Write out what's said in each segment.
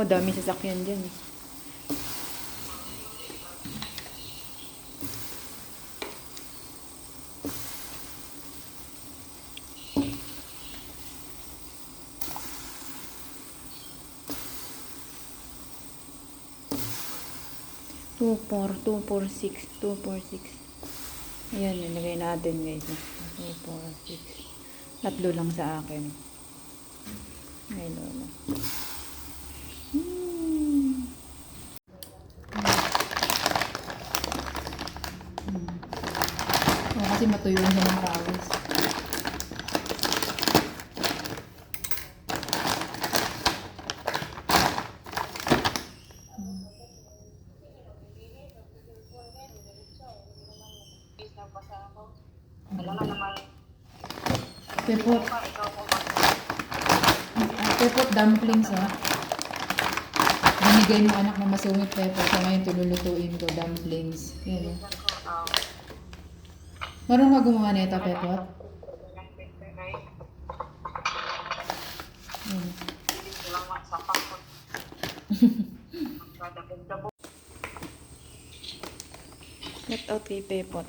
Oo, dami sasakyan dyan eh. Two, four, six. Ayan, nilagay natin guys. 2, 4, 6. Tatlo lang sa akin. May lolo. Oh, kasi matuyuan siya ng pawis. Pepot. Pepot dumplings ha. Binigay ng anak na masungit pepot. So ngayon tululutuin ko dumplings. Yan o. Marunong ka gumawa nito pepot? Shout out kay Pepot.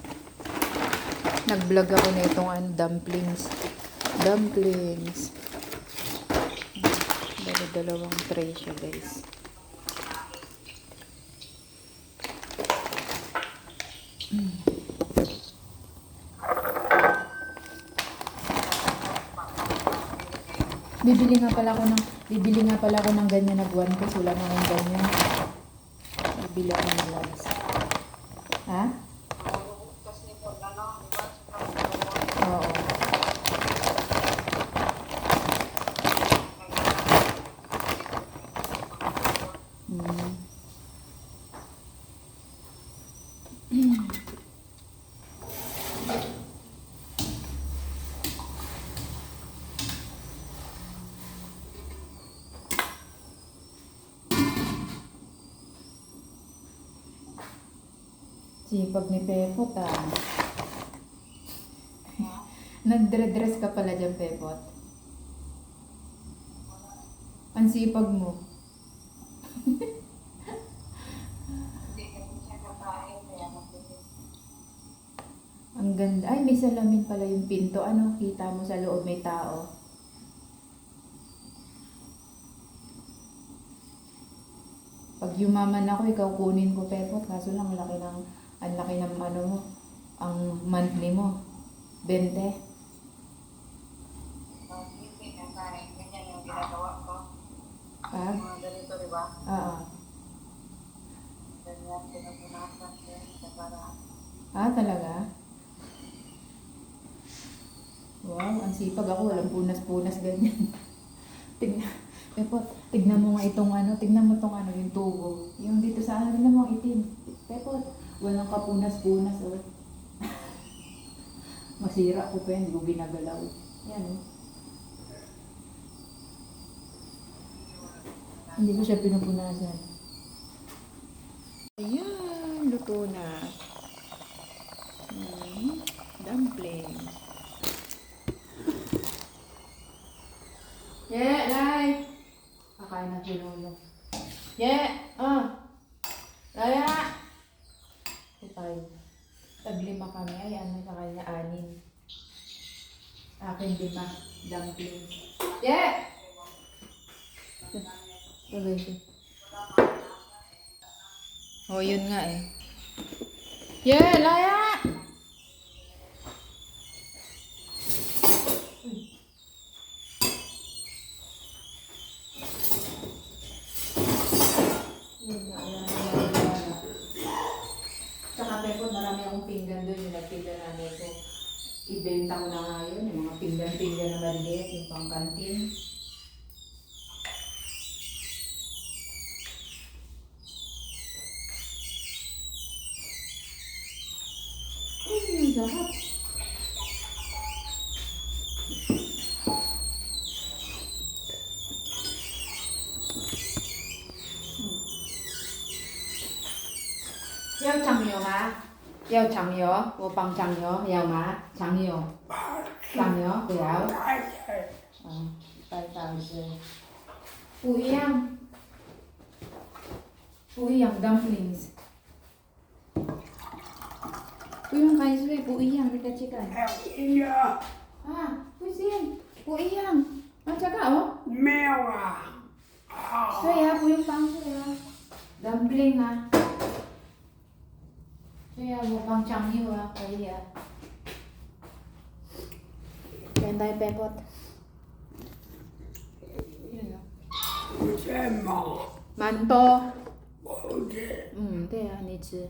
Nag-vlog ako na itong dumplings. Dalawang tray siya guys. Bibili nga pala ako ng ganyan na guwan kasi wala na akong ganyan. Bibili ako ng rice. Ha? Oo. Sipag ni Pepot ah. Nagdre-dress ka pala dyan, Pepot. Ang sipag mo. Ang ganda. Ay, may salamin pala yung pinto. Ano? Kita mo sa loob may tao. Pag yumaman ako, ikaw kunin ko, Pepot. Kaso lang, ang laki ng ano mo, ang monthly mo. 20. Ganyan yung ginagawa ko. Ah? Mga ganito, di ba? Oo. Ganyan, pinupunasan din sa paraan. Ah, talaga? Wow, ang sipag ako. Walang punas-punas ganyan. Tignan mo nga itong ano, yung tubo. Yung dito sa ano, tignan mo ang itim. Pepot, walang kapunas-punas. Oh. Masira ko pa yan, hindi ko ginagalaw. Yan oh. Hindi ko siya pinupunasan. Ayan, luto na. Dumplings. Yeah, Lai! Kakain na si Lolo. Yeah! Laya! Kupay. Tag-5 kami. Ay, ano sa kanya? 6. Akin 5. Dumplings. Yeah! Sabay siya. Oh, yun nga eh. Yeah, Laya! Tsaka Pepot, marami akong pinggan doon. Yung nagpinggan namin ko. Ibenta ko na nga yun. Yung mga pinggan na maliliit. Yung pang kantin. Ay, yung sarap. Yêu chẳng nhiều mà. Yêu chẳng nhiều, vô bằng chẳng nhiều, yêu mà, chẳng nhiều. Chẳng nhiều, béo. Tay tay rồi. Ui em. Puiyang dumplings. Puiyang kaisui, puiyang kita chicken. Iya, Ah, puisin. Puiyang. At saka oh. mewah. Soya, puyong pang soya. Dumpling ah. Soya, bukang changyu ah. Kaya. Kain tayo pepot. Yun oh. Sema, Manto. oke. 对啊，你吃。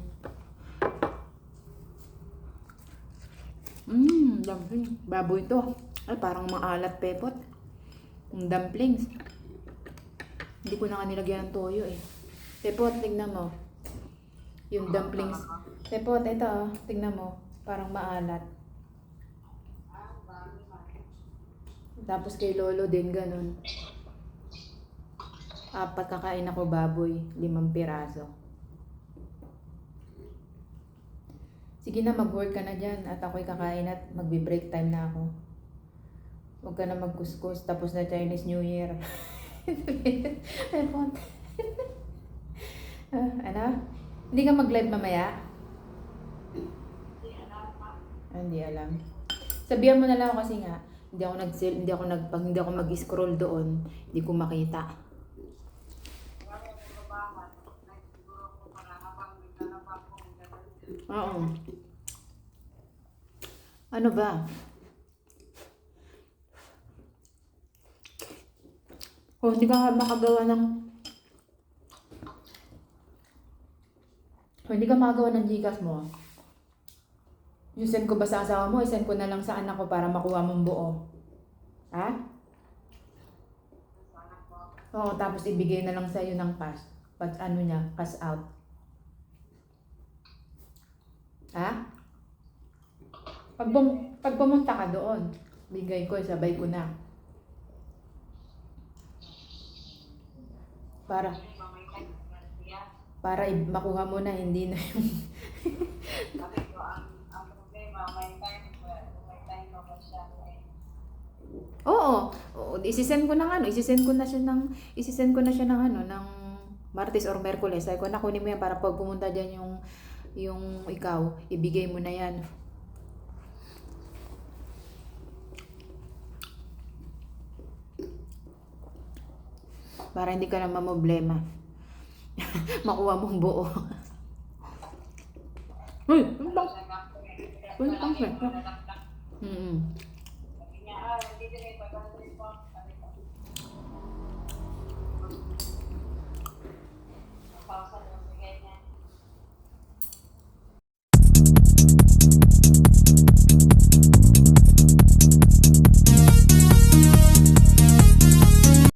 dumpling. Baboy to. Ay, parang maalat pepot. Yung dumplings. Hindi ko na nga nilagyan ng toyo eh. Pepot, tignan mo. Yung dumplings. Pepot, ito oh. Tignan mo. Parang maalat. Tapos kay Lolo din, ganun. 4 kakain ako baboy. 5 piraso. Sige na, mag-work ka na dyan. At ako'y kakain at magbe-break time na ako. Huwag ka na magkuskus. Tapos na Chinese New Year. Pepot. Ano? Hindi ka mag-live mamaya? Hindi alam. Sabihan mo na lang ako kasi nga, hindi ako mag-scroll doon, hindi ko makita. Oo. Ano ba? Kung hindi ka makagawa ng Gcash mo, send ko ba sa asawa mo? I-send ko na lang sa anak ko para makuha mong buo. Ha? Oo, tapos ibigay na lang sa'yo ng cash. Pag ano niya, cash out. Ha? Pag pumunta ka doon, bigay ko, sabay ko na. Para makuha mo na, hindi na yung... Sabi ko, ang problema, may time pa ba siya? Oo, isisend ko na siya ng ano, ng Martes or Merkules. Sabi ko, nakunin mo yan para pag pumunta dyan yung ikaw, ibigay mo na yan. Para hindi ka na mamoblema. Makuha mong buo. Uy, ang bang? Uy, ang bang? Sabi niya, hindi din ito, sabi ko. Pausa na